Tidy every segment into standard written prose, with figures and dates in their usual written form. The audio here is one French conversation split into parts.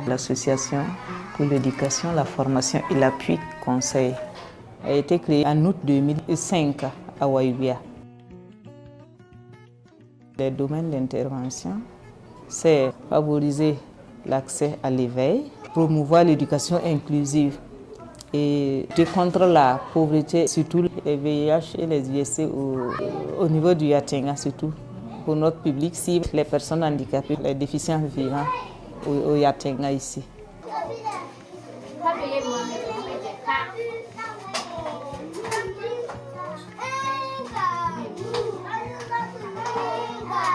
L'association pour l'éducation, la formation et l'appui conseil a été créée en août 2005 à Waïbia. Les domaines d'intervention, c'est favoriser l'accès à l'éveil, promouvoir l'éducation inclusive et de contre la pauvreté, surtout les VIH et les ISC au niveau du Yatenga, surtout pour notre public cible, les personnes handicapées, les déficients vivants au Yatenga ici.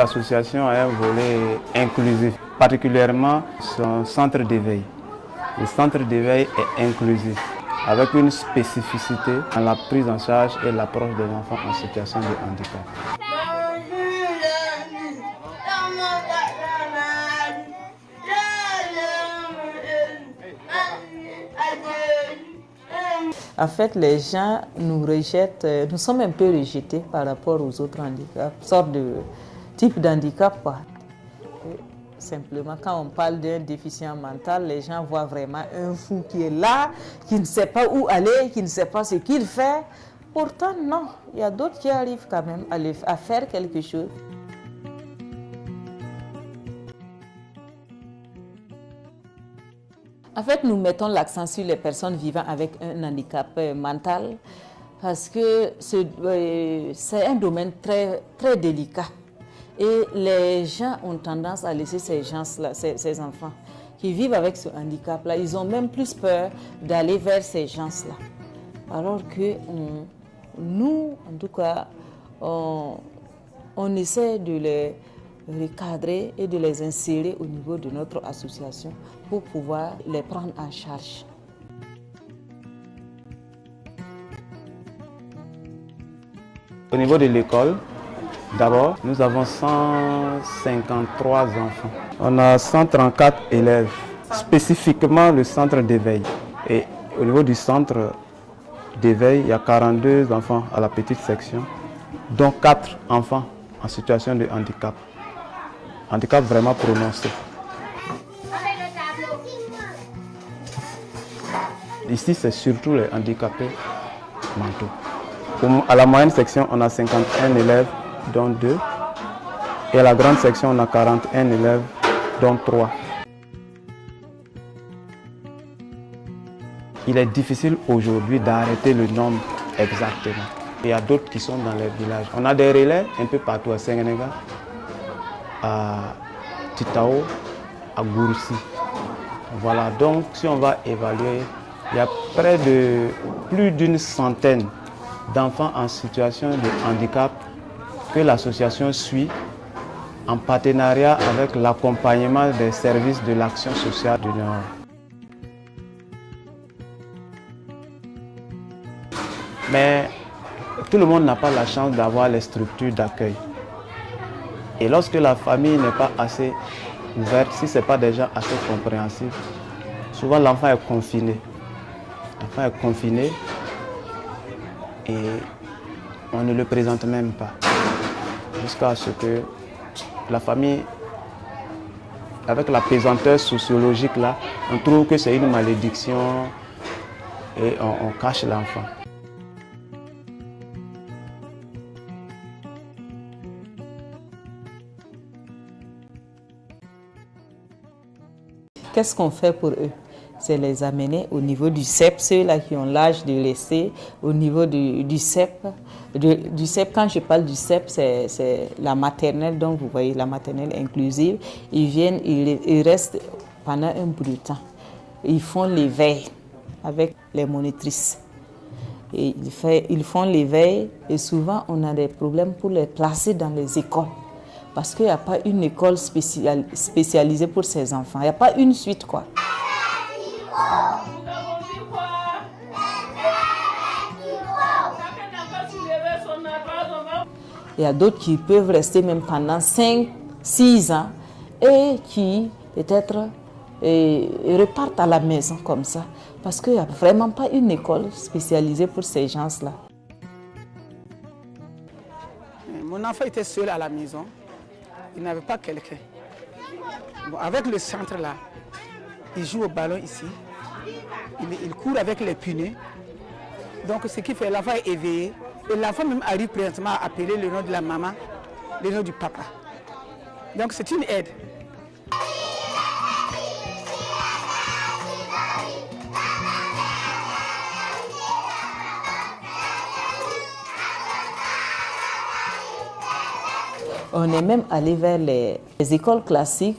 L'association a un volet inclusif, particulièrement son centre d'éveil. Le centre d'éveil est inclusif, avec une spécificité dans la prise en charge et l'approche des enfants en situation de handicap. En fait, les gens nous rejettent, nous sommes un peu rejetés par rapport aux autres handicaps, sorte de type d'handicap, quoi. Simplement, quand on parle d'un déficient mental, les gens voient vraiment un fou qui est là, qui ne sait pas où aller, qui ne sait pas ce qu'il fait. Pourtant, non, il y a d'autres qui arrivent quand même à faire quelque chose. En fait, nous mettons l'accent sur les personnes vivant avec un handicap mental parce que c'est un domaine très, très délicat. Et les gens ont tendance à laisser ces gens-là, ces enfants qui vivent avec ce handicap-là, ils ont même plus peur d'aller vers ces gens-là. Alors que nous, en tout cas, on essaie de les recadrer et de les insérer au niveau de notre association pour pouvoir les prendre en charge. Au niveau de l'école, d'abord, nous avons 153 enfants. On a 134 élèves, spécifiquement le centre d'éveil. Et au niveau du centre d'éveil, il y a 42 enfants à la petite section, dont 4 enfants en situation de handicap. Handicap vraiment prononcé. Ici, c'est surtout les handicapés mentaux. À la moyenne section, on a 51 élèves, dont 2. Et à la grande section, on a 41 élèves, dont 3. Il est difficile aujourd'hui d'arrêter le nombre exactement. Il y a d'autres qui sont dans les villages. On a des relais un peu partout à Sengenega, à Titao, à Goursi. Voilà, donc si on va évaluer, il y a plus d'une centaine d'enfants en situation de handicap que l'association suit en partenariat avec l'accompagnement des services de l'action sociale du Nord. Mais tout le monde n'a pas la chance d'avoir les structures d'accueil. Et lorsque la famille n'est pas assez ouverte, si ce n'est pas déjà assez compréhensif, souvent l'enfant est confiné. L'enfant est confiné et on ne le présente même pas. Jusqu'à ce que la famille, avec la pesanteur sociologique là, on trouve que c'est une malédiction et on cache l'enfant. Qu'est-ce qu'on fait pour eux? C'est les amener au niveau du CEP, ceux-là qui ont l'âge de laisser, au niveau du CEP. Du CEP, quand je parle du CEP, c'est la maternelle, donc vous voyez la maternelle inclusive. Ils viennent, ils restent pendant un bout de temps. Ils font l'éveil avec les monitrices. Et ils font l'éveil et souvent on a des problèmes pour les placer dans les écoles. Parce qu'il n'y a pas une école spécialisée pour ces enfants. Il n'y a pas une suite, quoi. Il y a d'autres qui peuvent rester même pendant 5, 6 ans et qui peut-être repartent à la maison comme ça. Parce qu'il n'y a vraiment pas une école spécialisée pour ces gens-là. Mon enfant était seul à la maison. Il n'avait pas quelqu'un. Bon, avec le centre là, il joue au ballon ici. Il court avec les punais. Donc ce qui fait l'enfant est éveillé. Et l'enfant même arrive présentement à appeler le nom de la maman, le nom du papa. Donc c'est une aide. On est même allé vers les écoles classiques.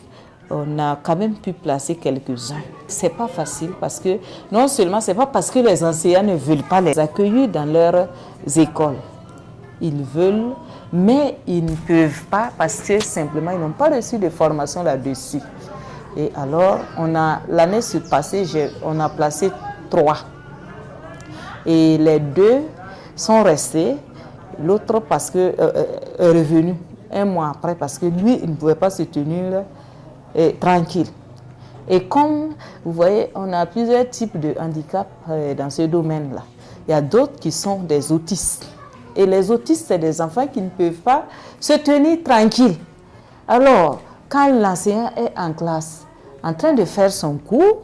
On a quand même pu placer quelques-uns. C'est pas facile parce que non seulement c'est pas parce que les enseignants ne veulent pas les accueillir dans leurs écoles. Ils veulent, mais ils ne peuvent pas parce que simplement ils n'ont pas reçu de formation là-dessus. Et alors, l'année passée, on a placé 3. Et les 2 sont restés. L'autre parce que est revenu 1 mois après parce que lui, il ne pouvait pas se tenir tranquille. Et comme vous voyez, on a plusieurs types de handicaps dans ce domaine-là. Il y a d'autres qui sont des autistes. Et les autistes, c'est des enfants qui ne peuvent pas se tenir tranquilles. Alors, quand l'enseignant est en classe, en train de faire son cours,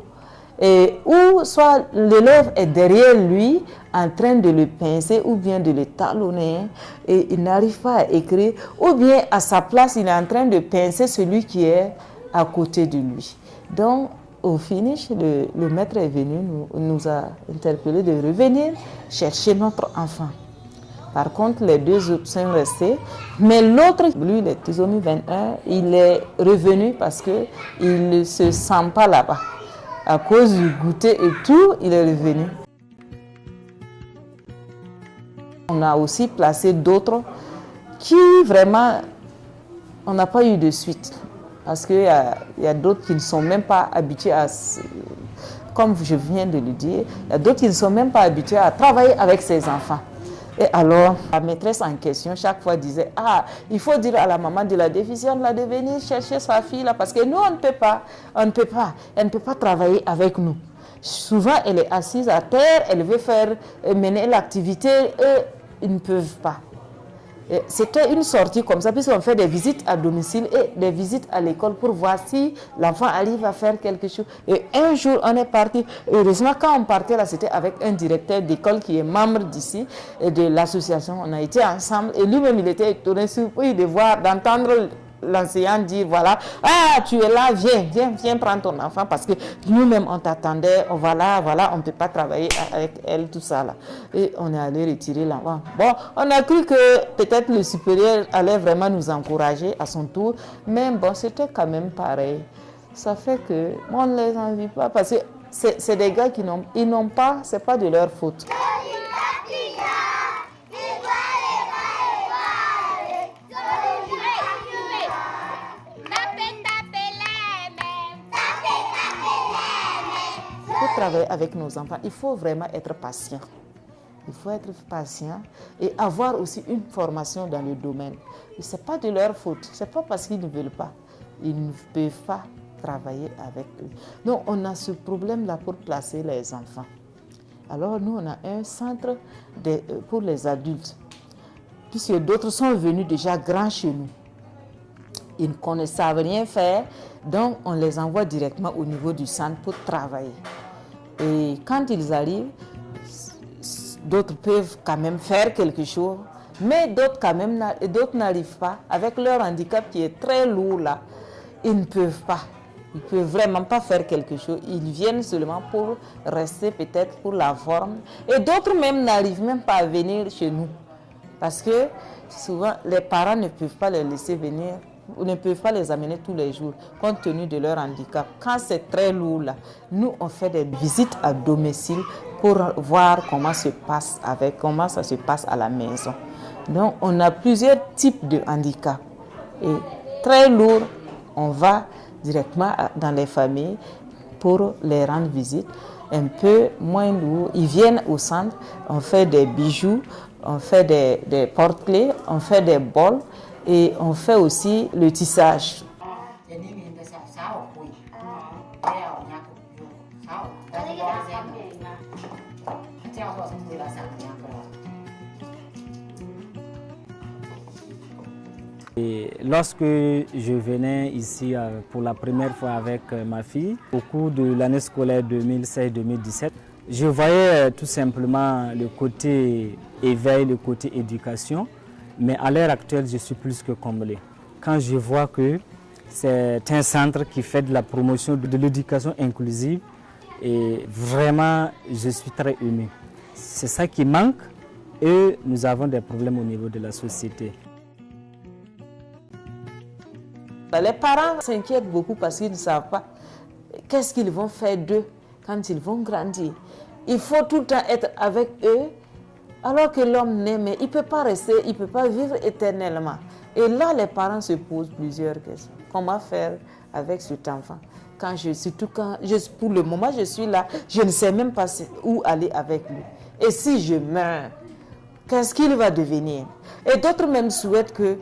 ou soit l'élève est derrière lui en train de le pincer ou bien de le talonner et il n'arrive pas à écrire, ou bien à sa place, il est en train de pincer celui qui est à côté de lui. Donc, au finish, le maître est venu, nous a interpellé de revenir chercher notre enfant. Par contre, les 2 autres sont restés. Mais l'autre, lui, il est trisomie 21, il est revenu parce qu'il ne se sent pas là-bas. À cause du goûter et tout, il est revenu. On a aussi placé d'autres qui vraiment, on n'a pas eu de suite. Parce qu'il y a d'autres qui ne sont même pas habitués à, comme je viens de le dire, il y a d'autres qui ne sont même pas habitués à travailler avec ces enfants. Et alors, la maîtresse en question, chaque fois disait, il faut dire à la maman de la déficiente là, de venir chercher sa fille là, parce que nous, on ne peut pas, elle ne peut pas travailler avec nous. Souvent, elle est assise à terre, elle veut mener l'activité et ils ne peuvent pas. C'était une sortie comme ça, puisqu'on fait des visites à domicile et des visites à l'école pour voir si l'enfant arrive à faire quelque chose. Et un jour, on est parti. Heureusement, quand on partait là, c'était avec un directeur d'école qui est membre d'ici, et de l'association. On a été ensemble et lui-même, il était étonné, surpris d'entendre l'enseignant dire, voilà, tu es là, viens prendre ton enfant parce que nous-mêmes on t'attendait, voilà, on ne peut pas travailler avec elle, tout ça là. Et on est allé retirer l'enfant. Bon, on a cru que peut-être le supérieur allait vraiment nous encourager à son tour, mais bon, c'était quand même pareil. Ça fait que on ne les envie pas parce que c'est des gars qui n'ont pas, c'est pas de leur faute. Pour travailler avec nos enfants, il faut vraiment être patient. Il faut être patient et avoir aussi une formation dans le domaine. Ce n'est pas de leur faute, ce n'est pas parce qu'ils ne veulent pas. Ils ne peuvent pas travailler avec eux. Donc, on a ce problème-là pour placer les enfants. Alors, nous, on a un centre pour les adultes, puisque d'autres sont venus déjà grands chez nous. Ils ne savent rien faire, donc on les envoie directement au niveau du centre pour travailler. Et quand ils arrivent, d'autres peuvent quand même faire quelque chose, mais d'autres n'arrivent pas. Avec leur handicap qui est très lourd là, ils ne peuvent pas. Ils ne peuvent vraiment pas faire quelque chose. Ils viennent seulement pour rester peut-être pour la forme. Et d'autres même n'arrivent même pas à venir chez nous. Parce que souvent, les parents ne peuvent pas les laisser venir ou ne peuvent pas les amener tous les jours compte tenu de leur handicap. Quand c'est très lourd là, nous on fait des visites à domicile pour voir comment ça se passe à la maison. Donc on a plusieurs types de handicap. Et très lourd, on va directement dans les familles pour les rendre visite. Un peu moins lourd, ils viennent au centre, on fait des bijoux, on fait des porte-clés, on fait des bols. Et on fait aussi le tissage. Et lorsque je venais ici pour la première fois avec ma fille, au cours de l'année scolaire 2016-2017, je voyais tout simplement le côté éveil, le côté éducation, mais à l'heure actuelle, je suis plus que comblé. Quand je vois que c'est un centre qui fait de la promotion de l'éducation inclusive, et vraiment, je suis très ému. C'est ça qui manque et nous avons des problèmes au niveau de la société. Les parents s'inquiètent beaucoup parce qu'ils ne savent pas qu'est-ce qu'ils vont faire d'eux quand ils vont grandir. Il faut tout le temps être avec eux, alors que l'homme naît, mais il ne peut pas rester, il ne peut pas vivre éternellement. Et là, les parents se posent plusieurs questions. Comment faire avec cet enfant? Pour le moment, je suis là, je ne sais même pas où aller avec lui. Et si je meurs, qu'est-ce qu'il va devenir? Et d'autres même souhaitent que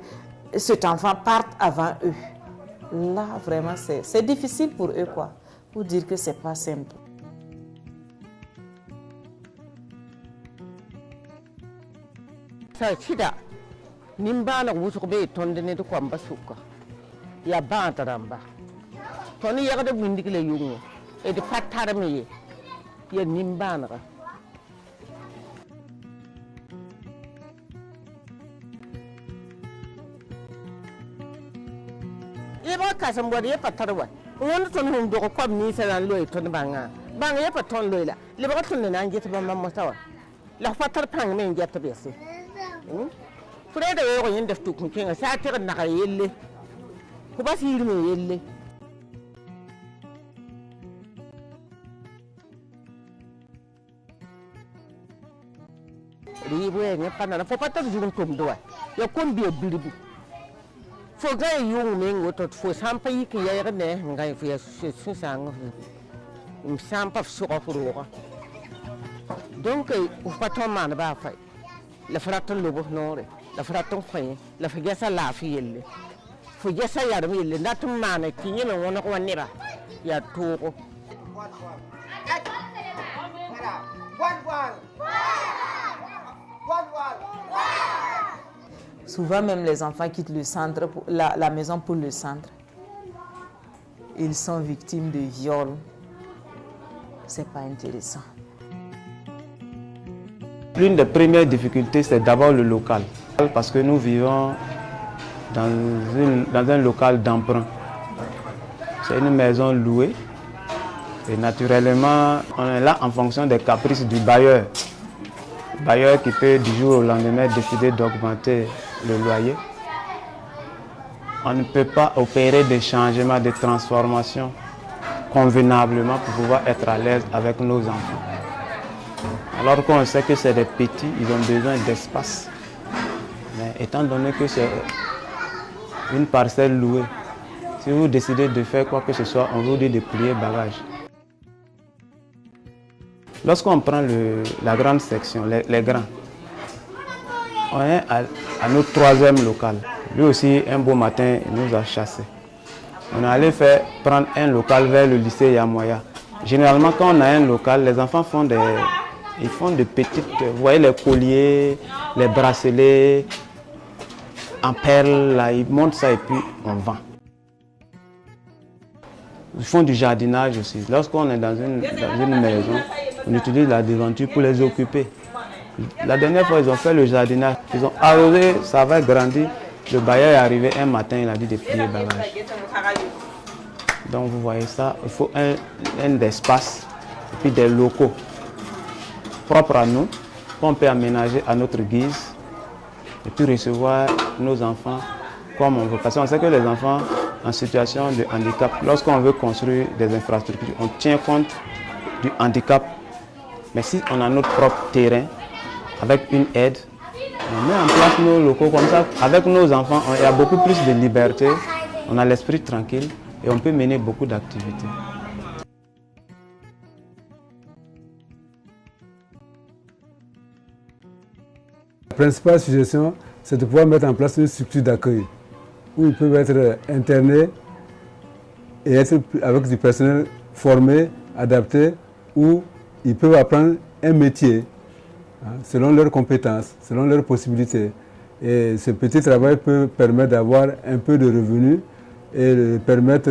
cet enfant parte avant eux. Là, vraiment, c'est difficile pour eux, quoi. Pour dire que c'est pas simple. Sida, nimbana wusube tondene de kwamba suka. Ya banta ramba. Toni yaga de windikile yungu. E de patarme ya nimbana. Iba kasam wadi ya patarwa. Wani ton hun do ko ni sanan loy ton banga. Banga ya paton loyla. Le ba ton na ngeta ba mamma tawa. La fatar pang men ngeta besi. Freda yo yin da tukun kin sa ta na ka yelle. Ku ba sir me yelle. Ribo ne panana fo patar jurun tum do. Ya kon bi biribu. Fo ga yung men woto fo sampa yiki ya ne ngai fo ya su sang. Sampa su ko furo. Donc o paton man ba fa. La fraton lobo nore, la fraton khoy, la figesa la fielle. Fugesa yarmi le natum mana kinye no wono ko nira. Ya toko. Souvent même les enfants quittent le centre, la maison pour le centre. Ils sont victimes de viols. C'est pas intéressant. L'une des premières difficultés, c'est d'abord le local. Parce que nous vivons dans un local d'emprunt. C'est une maison louée. Et naturellement, on est là en fonction des caprices du bailleur. Le bailleur qui peut du jour au lendemain décider d'augmenter le loyer. On ne peut pas opérer des changements, des transformations convenablement pour pouvoir être à l'aise avec nos enfants. Alors qu'on sait que c'est des petits, ils ont besoin d'espace. Mais étant donné que c'est une parcelle louée, si vous décidez de faire quoi que ce soit, on vous dit de plier bagage. Lorsqu'on prend la grande section, les grands, on est à notre troisième local. Lui aussi, un beau matin, il nous a chassés. On est allé prendre un local vers le lycée Yamoya. Généralement, quand on a un local, les enfants font des petites, vous voyez les colliers, les bracelets en perles, là, ils montent ça et puis on vend. Ils font du jardinage aussi. Lorsqu'on est dans une maison, on utilise la devanture pour les occuper. La dernière fois, ils ont fait le jardinage. Ils ont arrosé, ça va grandir. Le bailleur est arrivé un matin, il a dit de plier bagage. Donc vous voyez ça, il faut un espace et puis des locaux propres à nous, qu'on peut aménager à notre guise et puis recevoir nos enfants comme on veut. Parce qu'on sait que les enfants en situation de handicap, lorsqu'on veut construire des infrastructures, on tient compte du handicap. Mais si on a notre propre terrain, avec une aide, on met en place nos locaux comme ça. Avec nos enfants, il y a beaucoup plus de liberté, on a l'esprit tranquille et on peut mener beaucoup d'activités. La principale suggestion, c'est de pouvoir mettre en place une structure d'accueil où ils peuvent être internés et être avec du personnel formé, adapté, où ils peuvent apprendre un métier selon leurs compétences, selon leurs possibilités. Et ce petit travail peut permettre d'avoir un peu de revenus et permettre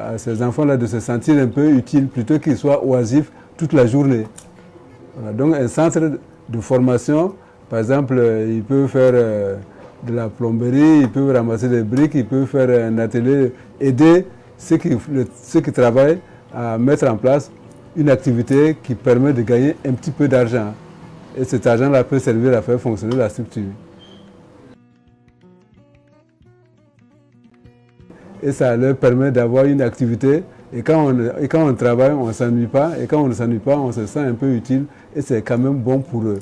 à ces enfants-là de se sentir un peu utiles plutôt qu'ils soient oisifs toute la journée. Voilà, donc un centre de formation, par exemple, ils peuvent faire de la plomberie, ils peuvent ramasser des briques, ils peuvent faire un atelier, aider ceux qui travaillent à mettre en place une activité qui permet de gagner un petit peu d'argent. Et cet argent-là peut servir à faire fonctionner la structure. Et ça leur permet d'avoir une activité. Et quand on travaille, on ne s'ennuie pas. Et quand on ne s'ennuie pas, on se sent un peu utile. Et c'est quand même bon pour eux.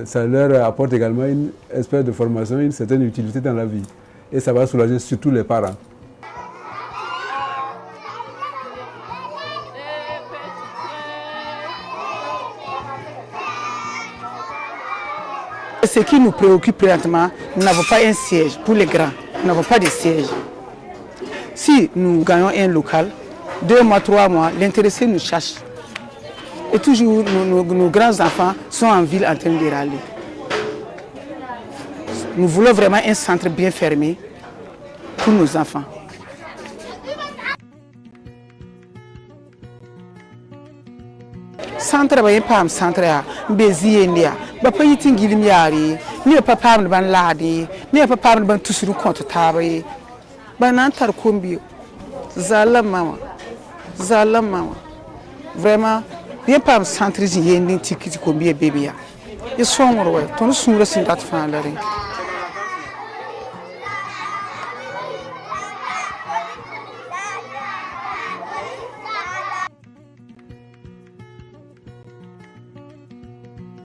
Ça leur apporte également une espèce de formation, une certaine utilité dans la vie. Et ça va soulager surtout les parents. Ce qui nous préoccupe présentement, nous n'avons pas un siège pour les grands. Nous n'avons pas de siège. Si nous gagnons un local, 2 mois, 3 mois, l'intéressé nous cherche. Et toujours, nos grands-enfants sont en ville en train de râler. Nous voulons vraiment un centre bien fermé pour nos enfants. Centre ba yepam centre a bezi ndia ba pa yitin gilim yari ni pa pam ban ladi ni pa pam ban tusuru konto tabai ba nan tar kombi zalam mama vraiment yepam centre ji yendi tikiti kombi bebia e somro we ton sura sin dat fa lare